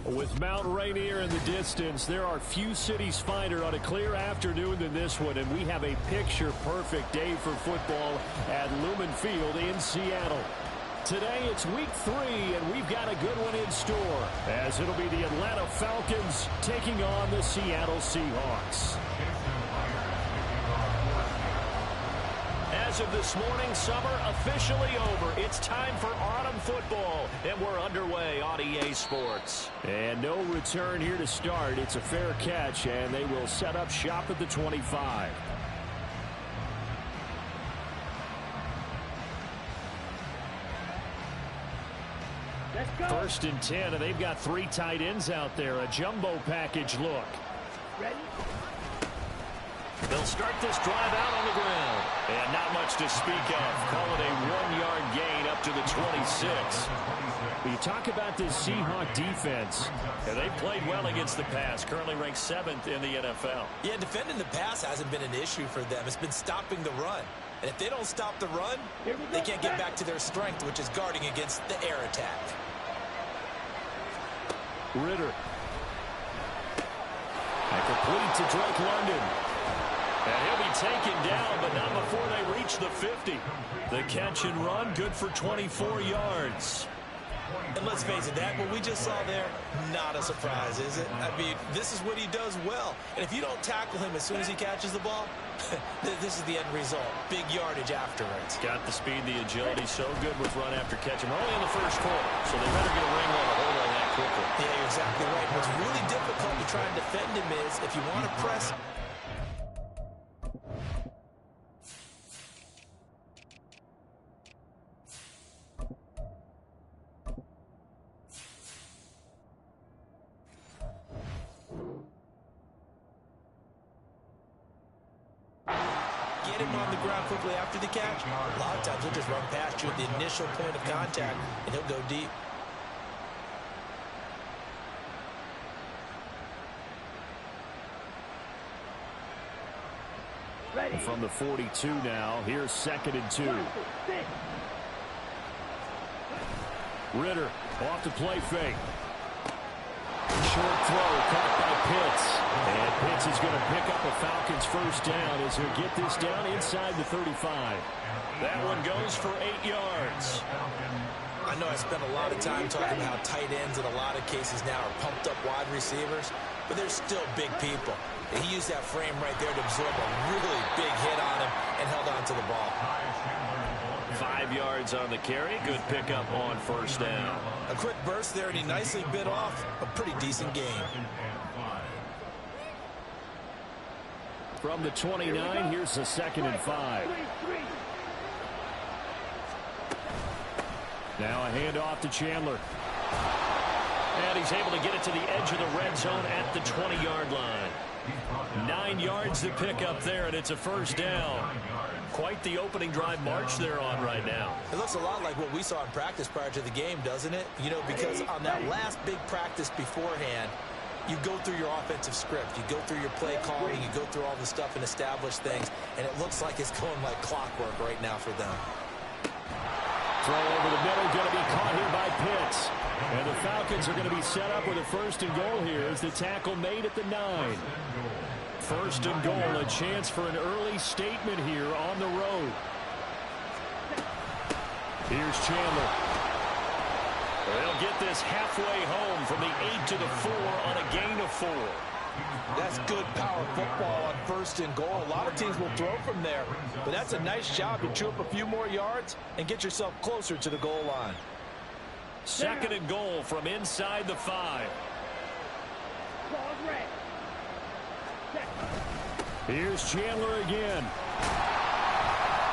With Mount Rainier in the distance, there are few cities finer on a clear afternoon than this one, and we have a picture-perfect day for football at Lumen Field in Seattle. Today, it's week 3, and we've got a good one in store, as it'll be the Atlanta Falcons taking on the Seattle Seahawks. As of this morning, summer officially over. It's time for autumn football, and we're underway on EA Sports. And no return here to start. It's a fair catch, and they will set up shop at the 25. First and 10, and they've got 3 tight ends out there. A jumbo package look. Ready? They'll start this drive out on the ground. And not much to speak of. Call it a 1-yard gain up to the 26. You talk about this Seahawk defense. And they've played well against the pass. Currently ranked 7th in the NFL. Yeah, defending the pass hasn't been an issue for them. It's been stopping the run. And if they don't stop the run, they can't get back to their strength, which is guarding against the air attack. Ritter. And complete to Drake London. And he'll be taken down, but not before they reach the 50. The catch and run, good for 24 yards. And let's face it, that what we just saw there, not a surprise, is it? I mean, this is what he does well. And if you don't tackle him as soon as he catches the ball, this is the end result. Big yardage afterwards. Got the speed, the agility, so good with run after catch. And we're only in the first quarter, so they better get a ring on a hold on that quickly. Yeah, you're exactly right. What's really difficult to try and defend him is if you want to press. Get him on the ground quickly after the catch. A lot of times he'll just run past you at the initial point of contact, and he'll go deep. Ready. From the 42 now, here's 2nd and 2. Ritter off the play fake. Short throw caught by Pitts. And Pitts is going to pick up a Falcons first down as he'll get this down inside the 35. That one goes for 8 yards. I know I spent a lot of time talking about how tight ends in a lot of cases now are pumped up wide receivers, but they're still big people. And he used that frame right there to absorb a really big hit on him and held on to the ball. 5 yards on the carry. Good pickup on first down. A quick burst there, and he nicely bit off a pretty decent gain. From the 29, here's the 2nd and 5. Now a handoff to Chandler. And he's able to get it to the edge of the red zone at the 20-yard line. 9 yards to pick up there, and it's a first down. Quite the opening drive march they're on right now. It looks a lot like what we saw in practice prior to the game, doesn't it? You know, because on that last big practice beforehand, you go through your offensive script. You go through your play calling. You go through all the stuff and establish things. And it looks like it's going like clockwork right now for them. Throw over the middle, going to be caught here by Pitts. And the Falcons are going to be set up with a 1st and goal here as the tackle made at the 9. 1st and goal, a chance for an early statement here on the road. Here's Chandler. They'll get this halfway home from the 8 to the 4 on a gain of 4. That's good power football on 1st and goal. A lot of teams will throw from there, but that's a nice job to chew up a few more yards and get yourself closer to the goal line. 2nd and goal from inside the 5. Here's Chandler again.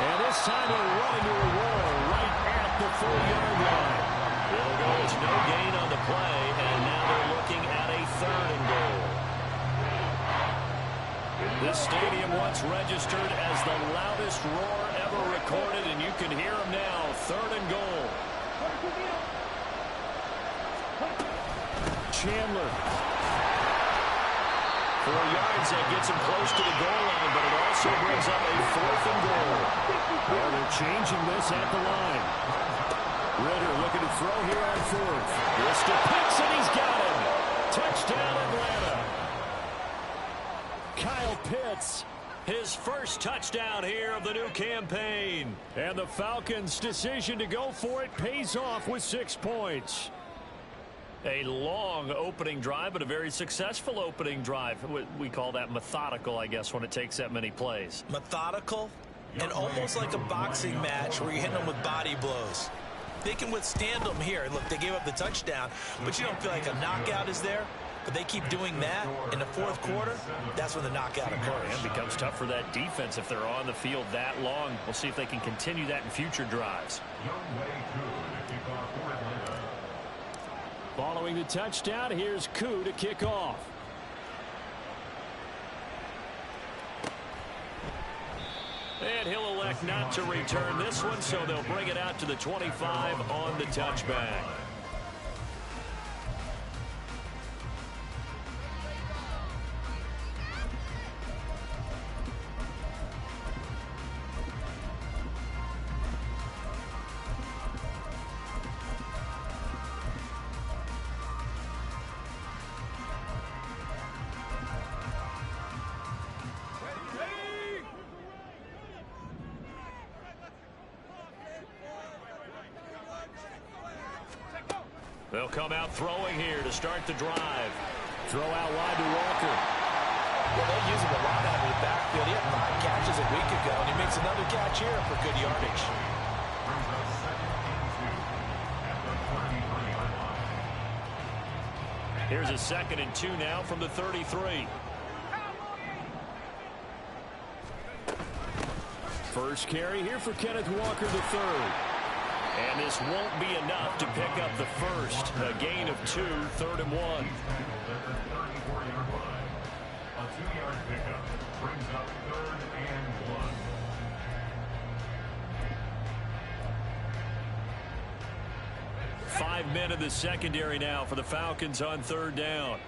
And this time they'll run into a wall right at the 4-yard line. It'll go as no gain on the play, and now they're looking at a 3rd and goal. This stadium once registered as the loudest roar ever recorded, and you can hear them now. 3rd and goal. Chandler. 4 yards, that gets him close to the goal line, but it also brings up a 4th and goal. Well, they're changing this at the line. Ritter looking to throw here on 4th. This to Pitts, and he's got him. Touchdown, Atlanta. Kyle Pitts, his first touchdown here of the new campaign. And the Falcons' decision to go for it pays off with 6 points. A long opening drive, but a very successful opening drive. We call that methodical, I guess, when it takes that many plays. Methodical and almost like a boxing match where you're hitting them with body blows. They can withstand them here. Look, they gave up the touchdown, but you don't feel like a knockout is there. But they keep doing that in the 4th quarter. That's when the knockout occurs. It becomes tough for that defense if they're on the field that long. We'll see if they can continue that in future drives. Following the touchdown, here's Koo to kick off. And he'll elect not to return this one, so they'll bring it out to the 25 on the touchback. They'll come out throwing here to start the drive. Throw out wide to Walker. Well, they use him a lot out of the backfield. He had 5 catches a week ago, and he makes another catch here for good yardage. Here's a 2nd and 2 now from the 33. First carry here for Kenneth Walker III. And this won't be enough to pick up the first. A gain of 2, 3rd and 1. A 2-yard pickup brings up 3rd and 1. Five men in the secondary now for the Falcons on 3rd down.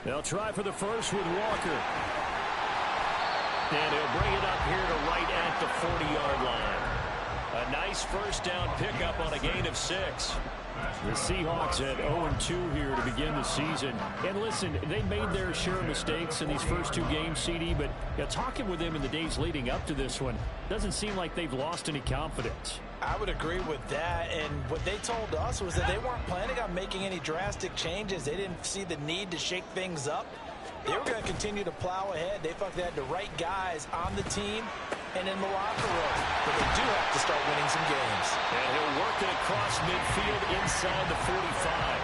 They'll try for the first with Walker. And he'll bring it up here to right at the 40-yard line. A nice first down pickup on a gain of 6. The Seahawks at 0-2 here to begin the season. And listen, they made their share of mistakes in these first 2 games, CD, but talking with them in the days leading up to this one, doesn't seem like they've lost any confidence. I would agree with that, and what they told us was that they weren't planning on making any drastic changes. They didn't see the need to shake things up. They were going to continue to plow ahead. They felt they had the right guys on the team and in the locker room. But they do have to start winning some games. And he'll work it across midfield inside the 45.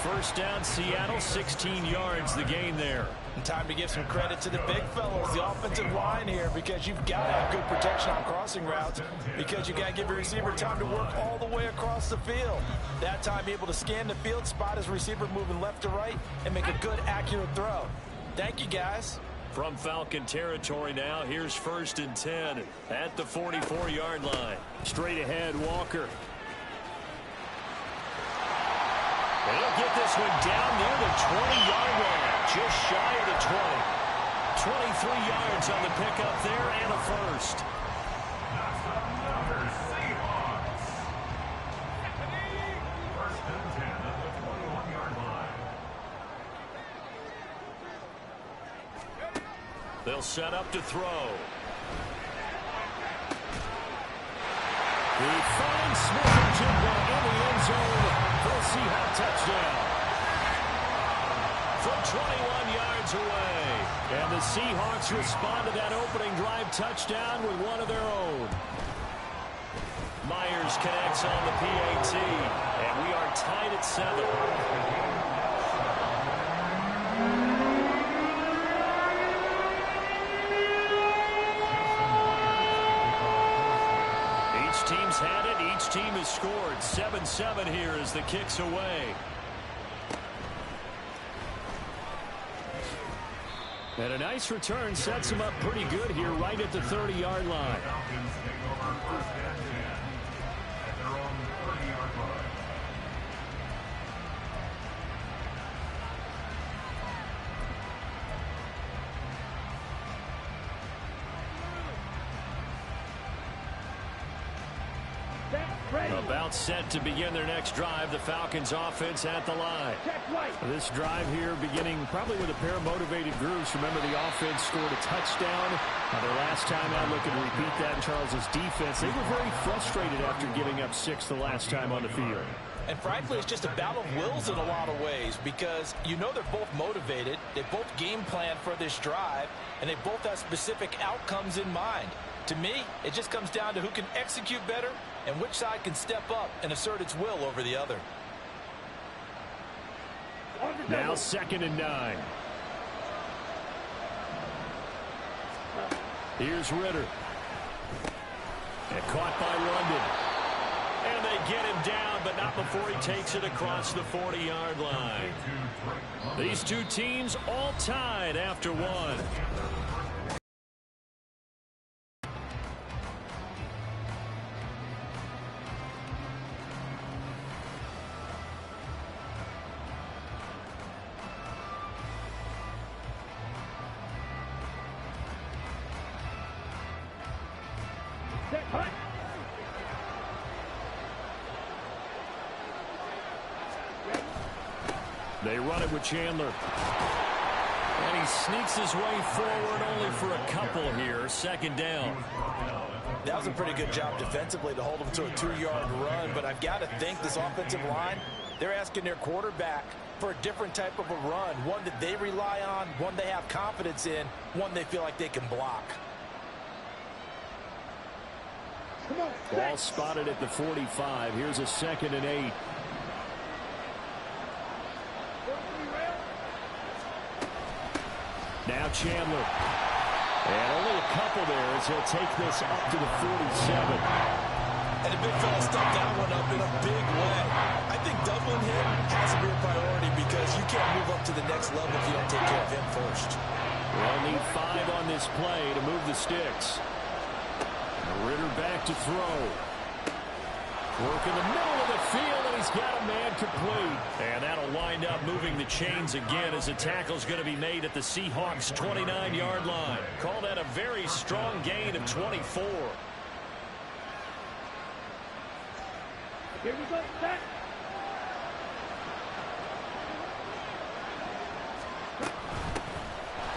First down, Seattle, 16 yards, the gain there. And time to give some credit to the big fellows, the offensive line here, because you've got to have good protection on crossing routes, because you've got to give your receiver time to work all the way across the field. That time, be able to scan the field, spot his receiver moving left to right, and make a good, accurate throw. Thank you, guys. From Falcon territory now, here's 1st and 10 at the 44-yard line. Straight ahead, Walker. And he'll get this one down near the 20-yard line, just shy of the 20. 23 yards on the pickup there and a first. That's another Seahawks. First and 10 at the 21-yard line. They'll set up to throw. He finds Smith-Njigba in the end zone for a Seahawk touchdown. From 21 yards away. And the Seahawks respond to that opening drive touchdown with one of their own. Myers connects on the PAT. And we are tied at 7. Team's had it. Each team has scored. 7-7 here as the kick's away. And a nice return sets him up pretty good here right at the 30-yard line. Falcons take over first and 10 at their own 30-yard line. About set to begin their next drive. The Falcons offense at the line. This drive here beginning probably with a pair of motivated groups. Remember, the offense scored a touchdown. Their last time out, looking to repeat that in Charles's defense. They were very frustrated after giving up 6 the last time on the field. And frankly, it's just a battle of wills in a lot of ways, because you know they're both motivated. They both game plan for this drive, and they both have specific outcomes in mind. To me, it just comes down to who can execute better and which side can step up and assert its will over the other. Now 2nd and 9. Here's Ritter. And caught by London. And they get him down, but not before he takes it across the 40-yard line. These two teams all tied after one. They run it with Chandler. And he sneaks his way forward only for a couple here. 2nd down. That was a pretty good job defensively to hold him to a 2-yard run, but I've got to think this offensive line, they're asking their quarterback for a different type of a run, one that they rely on, one they have confidence in, one they feel like they can block. Ball spotted at the 45. Here's a 2nd and 8. Now Chandler. And only a couple there as he'll take this up to the 47. And the big fella stuck that one up in a big way. I think doubling him has to be a priority, because you can't move up to the next level if you don't take care of him first. They'll need 5 on this play to move the sticks. Ritter back to throw. Work in the middle of the field, and he's got a man complete. And that'll wind up moving the chains again as the tackle's going to be made at the Seahawks' 29-yard line. Call that a very strong gain of 24. Here we go, set.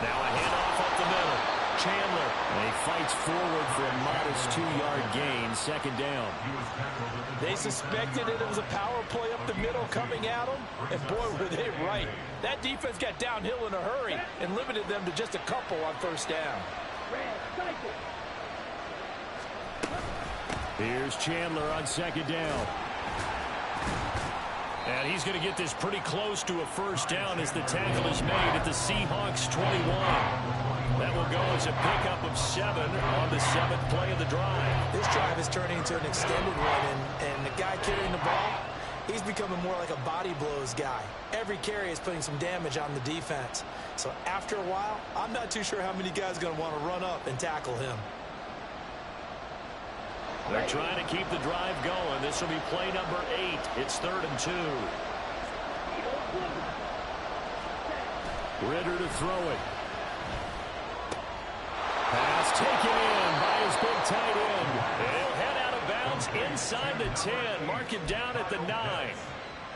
Now a handoff up the middle. Chandler. And he fights forward for a modest 2-yard gain, second down. They suspected it was a power play up the middle coming at them, and boy, were they right. That defense got downhill in a hurry and limited them to just a couple on first down. Red, cycle. Here's Chandler on second down. And he's going to get this pretty close to a first down as the tackle is made at the Seahawks 21. That will go as a pickup of 7 on the 7th play of the drive. This drive is turning into an extended one, and the guy carrying the ball, he's becoming more like a body blows guy. Every carry is putting some damage on the defense. So after a while, I'm not too sure how many guys are going to want to run up and tackle him. They're trying to keep the drive going. This will be play number 8. It's 3rd and 2. Ritter to throw it. Pass taken in by his big tight end. And he'll head out of bounds inside the 10. Mark it down at the 9.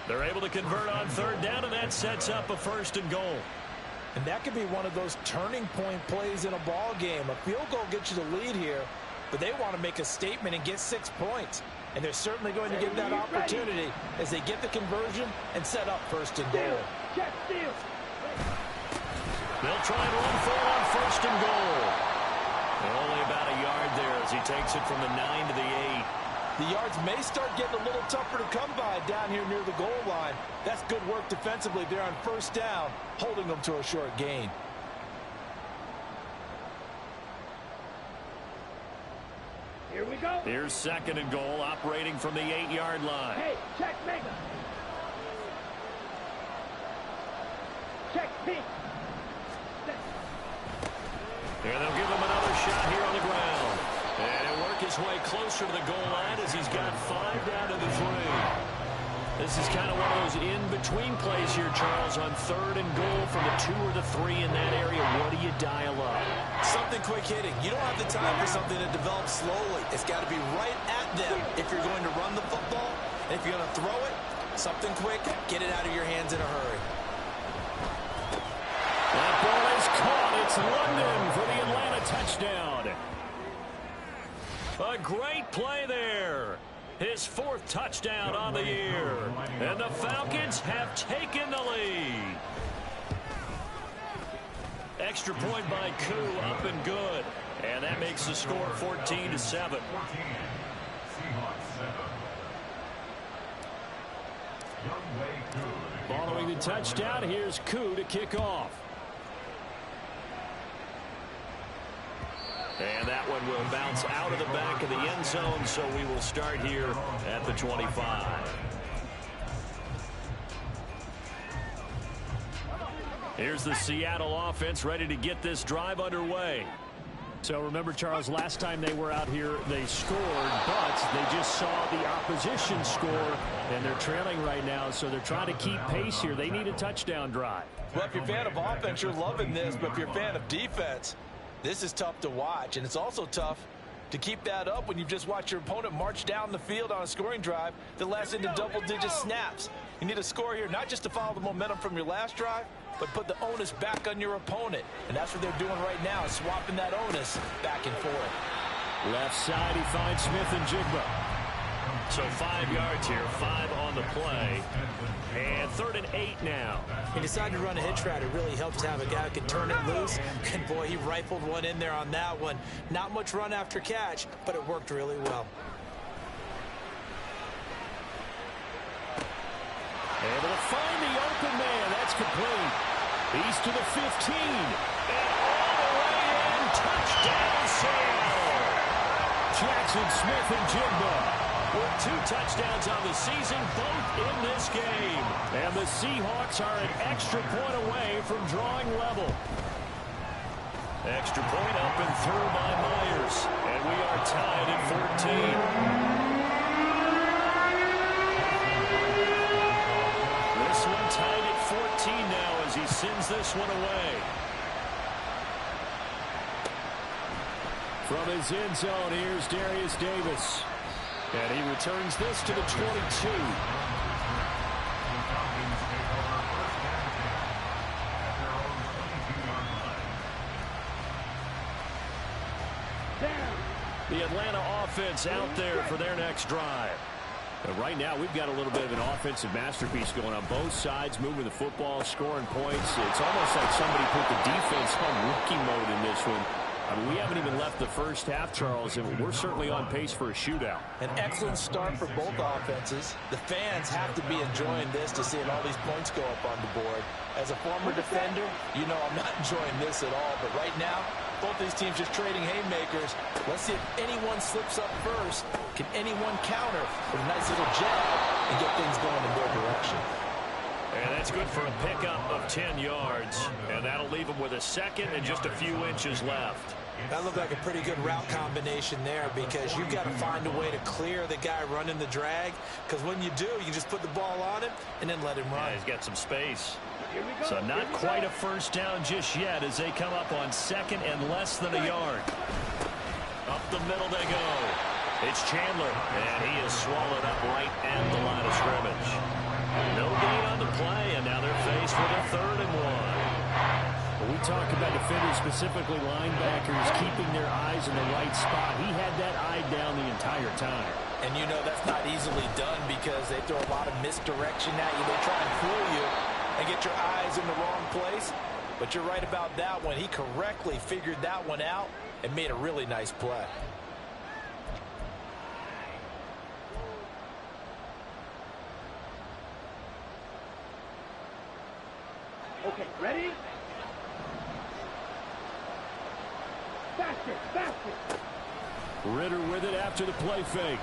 They're able to convert on 3rd down, and that sets up a 1st and goal. And that could be one of those turning point plays in a ball game. A field goal gets you the lead here, but they want to make a statement and get 6 points. And they're certainly going to get that opportunity as they get the conversion and set up 1st and goal. Check, steal. They'll try and run for it on 1st and goal. And only about a yard there as he takes it from the 9 to the 8. The yards may start getting a little tougher to come by down here near the goal line. That's good work defensively there on 1st down, holding them to a short gain. Here we go. Here's 2nd and goal, operating from the 8-yard line. Hey, check mega. Check pink. And they'll give him another shot here on the ground. And he'll work his way closer to the goal line as he's got 5 down to the 3. This is kind of one of those in-between plays here, Charles, on 3rd and goal from the 2 or the 3 in that area. What do you dial up? Something quick hitting. You don't have the time for something to develop slowly. It's got to be right at them if you're going to run the football. And if you're going to throw it, something quick, get it out of your hands in a hurry. That ball is caught. It's London for the Atlanta touchdown. A great play there. His 4th touchdown on the year. And the Falcons have taken the lead. Extra point by Koo, up and good. And that makes the score 14-7. Following the touchdown, here's Koo to kick off. And that one will bounce out of the back of the end zone, so we will start here at the 25. Here's the Seattle offense ready to get this drive underway. So remember, Charles, last time they were out here, they scored, but they just saw the opposition score, and they're trailing right now, so they're trying to keep pace here. They need a touchdown drive. Well, if you're a fan of offense, you're loving this, but if you're a fan of defense, this is tough to watch, and it's also tough to keep that up when you've just watched your opponent march down the field on a scoring drive that lasts into double-digit snaps. You need a score here, not just to follow the momentum from your last drive, but put the onus back on your opponent. And that's what they're doing right now, swapping that onus back and forth. Left side, he finds Smith and Jigba. So 5 yards here, 5 on the play. And 3rd and 8 now. He decided to run a hitch route. It really helps to have a guy who can turn it loose. And boy, he rifled one in there on that one. Not much run after catch, but it worked really well. Able to find the open man. That's complete. He's to the 15. And all the way in. Touchdown, Seattle. Jackson Smith and Jigba with 2 touchdowns on the season, both in this game. And the Seahawks are an extra point away from drawing level. Extra point up and through by Myers. And we are tied at 14. This one tied at 14 now as he sends this one away. From his end zone, here's Darius Davis. And he returns this to the 22. The Atlanta offense out there for their next drive. But right now, we've got a little bit of an offensive masterpiece going on both sides, moving the football, scoring points. It's almost like somebody put the defense on rookie mode in this one. I mean, we haven't even left the first half, Charles, and we're certainly on pace for a shootout. An excellent start for both offenses. The fans have to be enjoying this to seeing all these points go up on the board. As a former defender, you know I'm not enjoying this at all. But right now, both these teams just trading haymakers. Let's see if anyone slips up first. Can anyone counter with a nice little jab and get things going in their direction? And that's good for a pickup of 10 yards. And that'll leave them with a second and just a few inches left. That looked like a pretty good route combination there because you've got to find a way to clear the guy running the drag. Because when you do, you just put the ball on him and then let him run. Yeah, he's got some space. So not quite a first down just yet as they come up on second and less than a yard. Up the middle they go. It's Chandler, and he is swallowed up right at the line of scrimmage. No gain on the play, and now they're faced with a 3rd and 1. When we talk about defenders, specifically linebackers, keeping their eyes in the right spot, he had that eye down the entire time. And you know that's not easily done because they throw a lot of misdirection at you. They try and fool you and get your eyes in the wrong place. But you're right about that one. He correctly figured that one out and made a really nice play. Okay, ready? Faster, faster. Ritter with it after the play fake.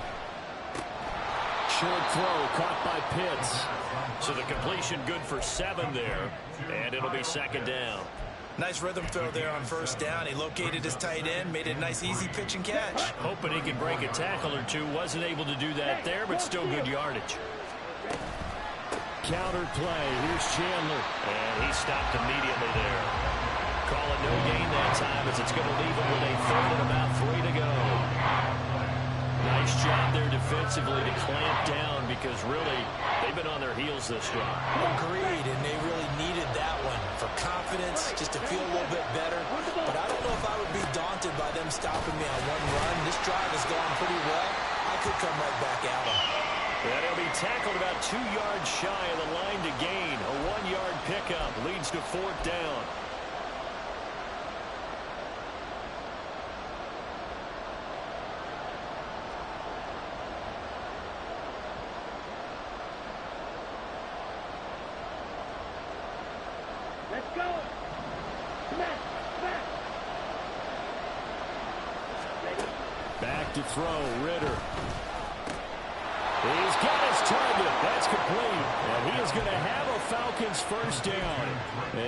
Short throw caught by Pitts. So the completion good for 7 there. And it'll be 2nd down. Nice rhythm throw there on 1st down. He located his tight end, made it a nice easy pitch and catch. Hoping he could break a tackle or two. Wasn't able to do that there, but still good yardage. Counter play. Here's Chandler. And he stopped immediately there. Call it no gain that time as it's going to leave him with a 3rd and about 3 to go. Nice job there defensively to clamp down because really they've been on their heels this drive. Agreed, and they really needed that one for confidence, just to feel a little bit better. But I don't know if I would be daunted by them stopping me on one run. This drive has gone pretty well. I could come right back at them. And he'll be tackled about 2 yards shy of the line to gain. A 1-yard pickup leads to 4th down. Let's go. Smash, smash. Ready? Back to throw, Ritter. He's got his target. That's complete. And he is going to have a Falcons 1st down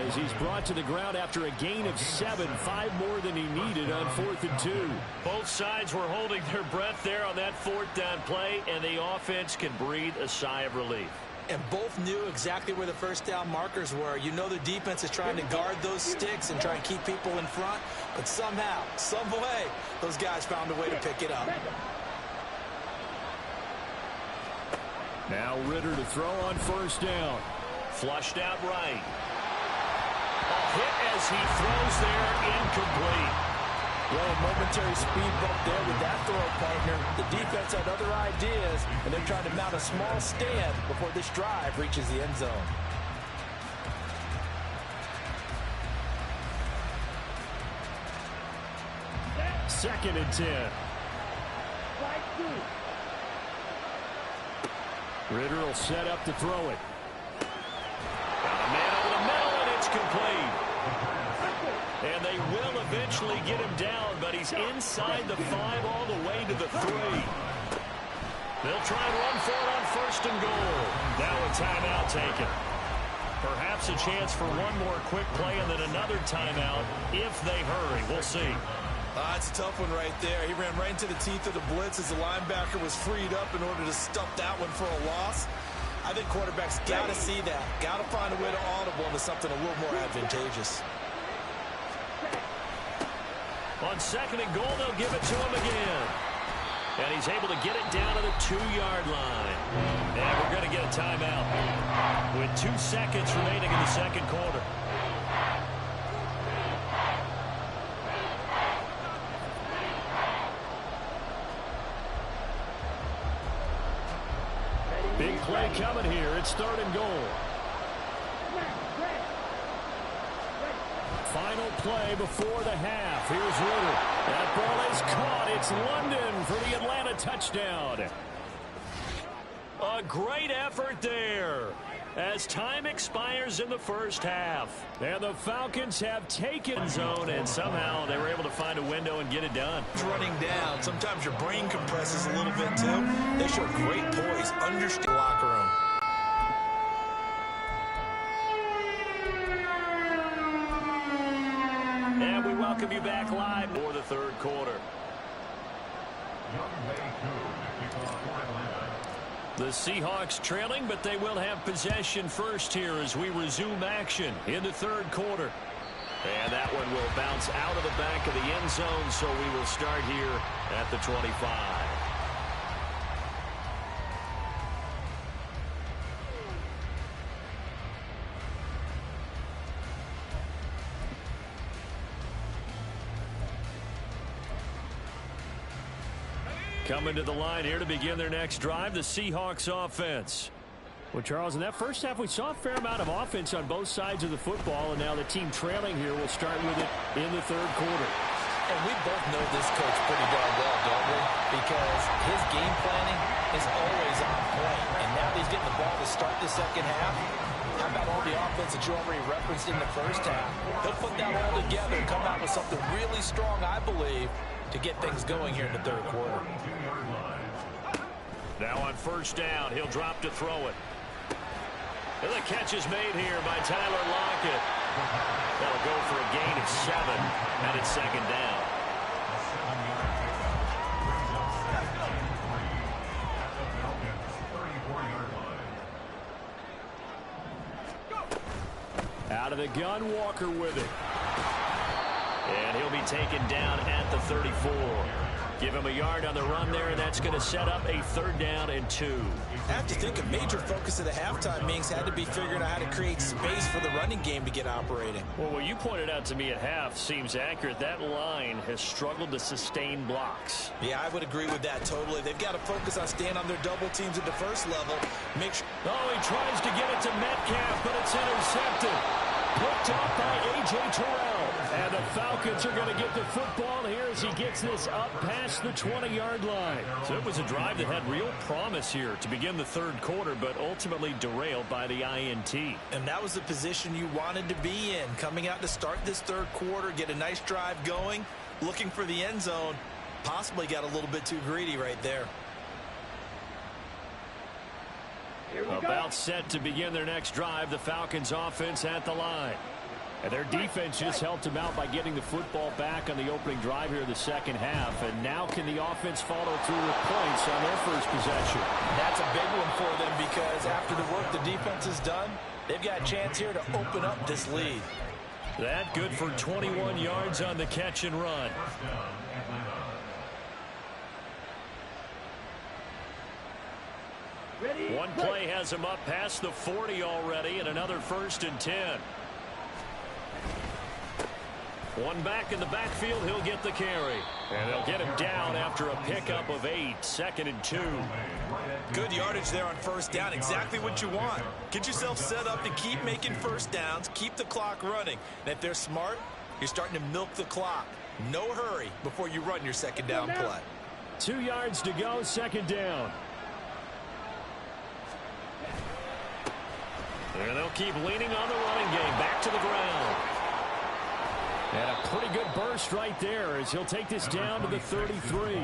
as he's brought to the ground after a gain of 7, 5 more than he needed on 4th and 2. Both sides were holding their breath there on that 4th down play, and the offense can breathe a sigh of relief. And both knew exactly where the 1st down markers were. You know the defense is trying to guard those sticks and try and keep people in front. But somehow, some way, those guys found a way to pick it up. Now Ritter to throw on 1st down. Flushed out right. A hit as he throws there, incomplete. Well, a momentary speed bump there with that throw partner. The defense had other ideas, and they're trying to mount a small stand before this drive reaches the end zone. Second and 10. Ritter will set up to throw it. Got a man over the middle, and it's complete. And they will eventually get him down, but he's inside the 5 all the way to the 3. They'll try and run for it on 1st and goal. Now a timeout taken. Perhaps a chance for one more quick play and then another timeout if they hurry. We'll see. It's a tough one right there. He ran right into the teeth of the blitz as the linebacker was freed up in order to stuff that one for a loss. I think quarterbacks got to see that. Got to find a way to audible into something a little more advantageous. On 2nd and goal, they'll give it to him again. And he's able to get it down to the 2-yard line. And we're going to get a timeout with 2 seconds remaining in the second quarter. Big play coming here. It's 3rd and goal. Final play before the half. Here's Ritter. That ball is caught. It's London for the Atlanta touchdown. A great effort there as time expires in the first half. And the Falcons have taken zone, and somehow they were able to find a window and get it done. Running down. Sometimes your brain compresses a little bit, too. They show great poise. Understand the locker room. And we welcome you back live for the 3rd quarter. The Seahawks trailing, but they will have possession first here as we resume action in the 3rd quarter. And that one will bounce out of the back of the end zone, so we will start here at the 25. Coming to the line here to begin their next drive, the Seahawks offense. Well, Charles, in that first half, we saw a fair amount of offense on both sides of the football, and now the team trailing here will start with it in the 3rd quarter. And we both know this coach pretty darn well, don't we? Because his game planning is always on point. And now that he's getting the ball to start the second half, how about all the offense that you already referenced in the first half? He'll put that all together and come out with something really strong, I believe, to get things going here in the 3rd quarter. Now on 1st down, he'll drop to throw it. And the catch is made here by Tyler Lockett. That'll go for a gain of 7, and it's 2nd down. Out of the gun, Walker with it. And he'll be taken down at the 34. Give him a yard on the run there, and that's going to set up a 3rd down and 2. I have to think a major focus of the halftime meetings had to be figuring out how to create space for the running game to get operating. Well, what you pointed out to me at half seems accurate. That line has struggled to sustain blocks. Yeah, I would agree with that totally. They've got to focus on staying on their double teams at the first level. Make sure. Oh, he tries to get it to Metcalf, but it's intercepted. Picked up by A.J. Terrell. And the Falcons are going to get the football here as he gets this up past the 20-yard line. So it was a drive that had real promise here to begin the 3rd quarter, but ultimately derailed by the INT. And that was the position you wanted to be in. Coming out to start this 3rd quarter, get a nice drive going, looking for the end zone. Possibly got a little bit too greedy right there. About set to begin their next drive, the Falcons offense at the line. And their defense just helped them out by getting the football back on the opening drive here in the 2nd half. And now can the offense follow through with points on their first possession? That's a big one for them because after the work the defense has done, they've got a chance here to open up this lead. That good for 21 yards on the catch and run. One play has him up past the 40 already, and another 1st and 10. One back in the backfield, he'll get the carry. And they'll get him down after a pickup of 8, 2nd and 2. Good yardage there on 1st down, exactly what you want. Get yourself set up to keep making 1st downs, keep the clock running. And if they're smart, you're starting to milk the clock. No hurry before you run your 2nd down play. 2 yards to go, 2nd down. And they'll keep leaning on the running game. Back to the ground. And a pretty good burst right there as he'll take this down to the 33.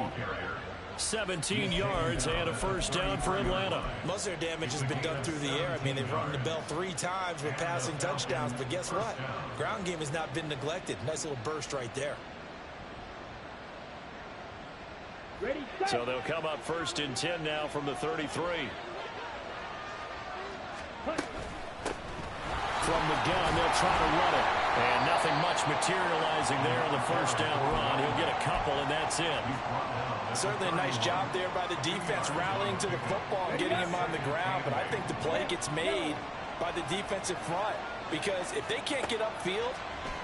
17 yards and a 1st down for Atlanta. Most of their damage has been done through the air. I mean, they've rung the bell 3 times with passing touchdowns. But guess what? Ground game has not been neglected. Nice little burst right there. Ready, So they'll come up 1st and 10 now from the 33. from the gun. They'll try to run it. And nothing much materializing there on the first down run. He'll get a couple, and that's it. Certainly a nice job there by the defense, rallying to the football and getting him on the ground. But I think the play gets made by the defensive front, because if they can't get upfield,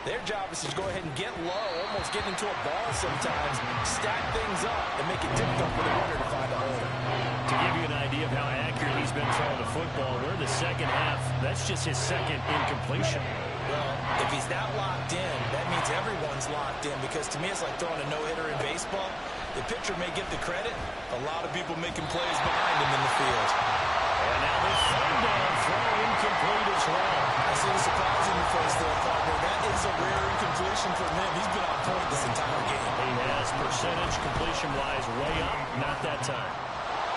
their job is to go ahead and get low, almost get into a ball sometimes, stack things up, and make it difficult for the runner to find a hole. To give you an idea of how accurate he's been throwing the football, we're in the second half. That's just his second incompletion. Well, if he's that locked in, that means everyone's locked in, because to me it's like throwing a no-hitter in baseball. The pitcher may get the credit. A lot of people making plays behind him in the field. And now the third down throw incomplete as well. I see the surprise in your face there, partner. That is a rare incompletion from him. He's been on point this entire game. He has percentage completion-wise way up. Not that time.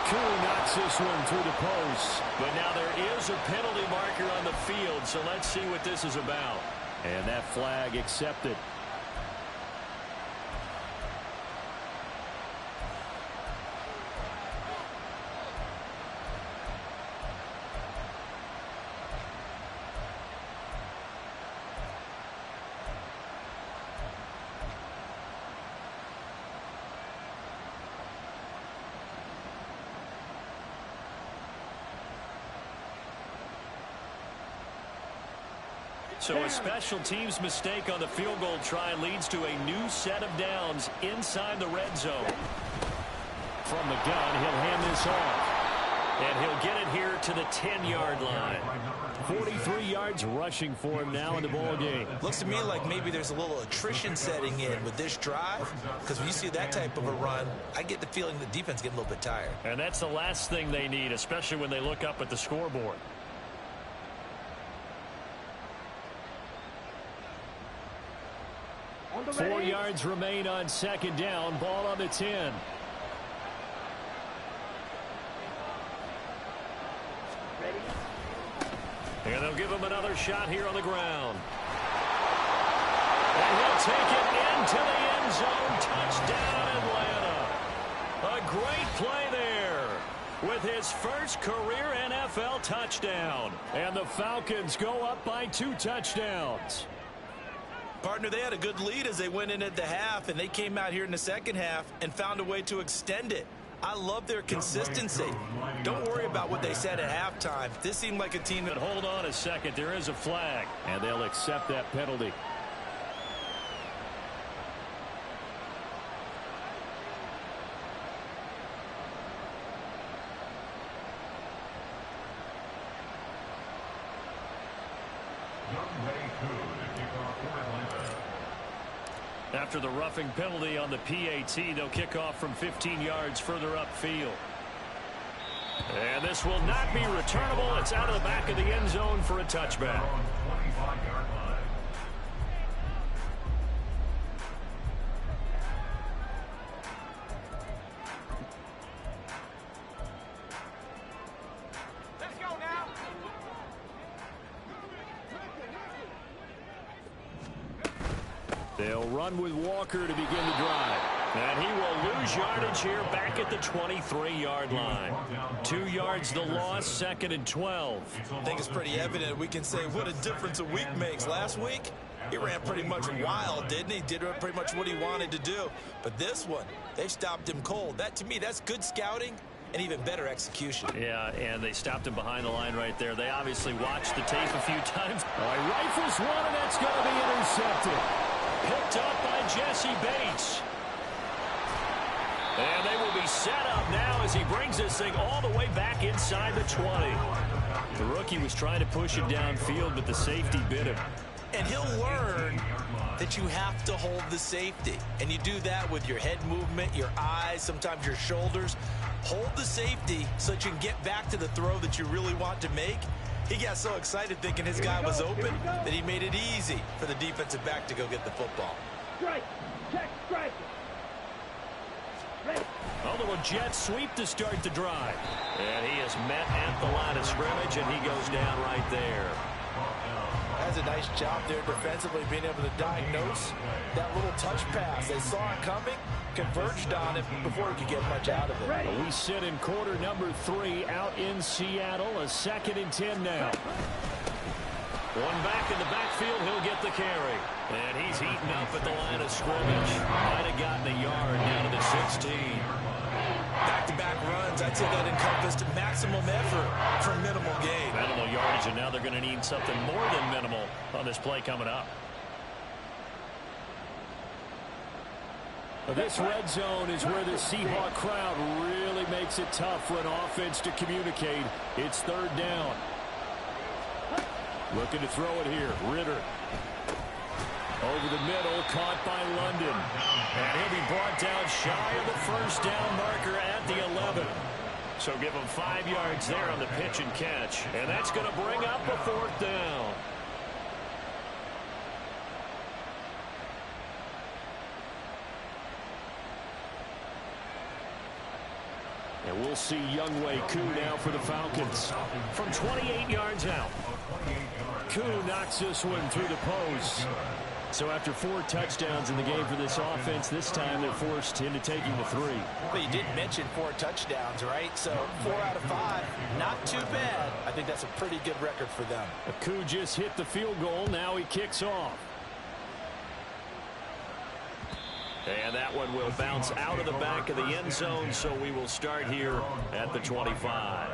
Koo knocks this one through the post. But now there is a penalty marker on the field, so let's see what this is about. And that flag accepted. So a special teams mistake on the field goal try leads to a new set of downs inside the red zone. From the gun, he'll hand this off. And he'll get it here to the 10-yard line. 43 yards rushing for him now in the ball game. Looks to me like maybe there's a little attrition setting in with this drive, because when you see that type of a run, I get the feeling the defense getting a little bit tired. And that's the last thing they need, especially when they look up at the scoreboard. 4 yards remain on second down. Ball on the 10. Ready? And they'll give him another shot here on the ground. And he'll take it into the end zone. Touchdown, Atlanta. A great play there with his first career NFL touchdown. And the Falcons go up by 2 touchdowns. Partner, they had a good lead as they went in at the half, and they came out here in the second half and found a way to extend it. I love their consistency. Don't worry about what they said at halftime. This seemed like a team that... But hold on a second. There is a flag, and they'll accept that penalty. After the roughing penalty on the PAT, they'll kick off from 15 yards further upfield. And this will not be returnable. It's out of the back of the end zone for a touchback. They'll run with Walker to begin the drive. And he will lose yardage here back at the 23-yard line. 2 yards the loss, 2nd and 12. I think it's pretty evident. We can say what a difference a week makes. Last week, he ran pretty much wild, didn't he? Did pretty much what he wanted to do. But this one, they stopped him cold. That, to me, that's good scouting and even better execution. Yeah, and they stopped him behind the line right there. They obviously watched the tape a few times. He rifles one, and that's going to be intercepted. Picked up by Jesse Bates. And they will be set up now as he brings this thing all the way back inside the 20. The rookie was trying to push it downfield, but the safety bit him. And he'll learn that you have to hold the safety. And you do that with your head movement, your eyes, sometimes your shoulders. Hold the safety so that you can get back to the throw that you really want to make. He got so excited thinking his guy was open that he made it easy for the defensive back to go get the football. Strike. Check. Strike. Ready. A little jet sweep to start the drive. And he is met at the line of scrimmage, and he goes down right there. That's a nice job there defensively, being able to diagnose that little touch pass. They saw it coming, converged on it before he could get much out of it. We sit in quarter number 3 out in Seattle. A 2nd and 10 now. One back in the backfield, he'll get the carry. And he's heating up at the line of scrimmage. Might have gotten a yard down to the 16. Back-to-back runs, I'd say that encompassed maximum effort for minimal gain. Minimal yardage, and now they're going to need something more than minimal on this play coming up. This red zone is where the Seahawk crowd really makes it tough for an offense to communicate. It's third down. Looking to throw it here. Ritter. Over the middle, caught by London. And he'll be brought down shy of the first down marker at the 11. So give him 5 yards there on the pitch and catch. And that's going to bring up a fourth down. And we'll see Younghoe Koo now for the Falcons. From 28 yards out. Koo knocks this one through the post. So after 4 touchdowns in the game for this offense, this time they're forced into taking the 3. But you did mention 4 touchdowns, right? So 4 out of 5, not too bad. I think that's a pretty good record for them. Koo just hit the field goal. Now he kicks off. And that one will bounce out of the back of the end zone, so we will start here at the 25.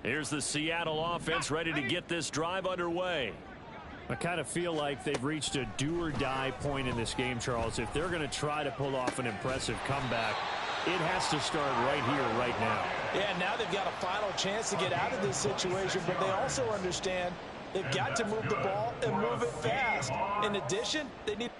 Here's the Seattle offense ready to get this drive underway. I kind of feel like they've reached a do-or-die point in this game, Charles. If they're going to try to pull off an impressive comeback, it has to start right here, right now. Yeah, now they've got a final chance to get out of this situation, but they also understand they've got to move the ball and move it fast. In addition, they need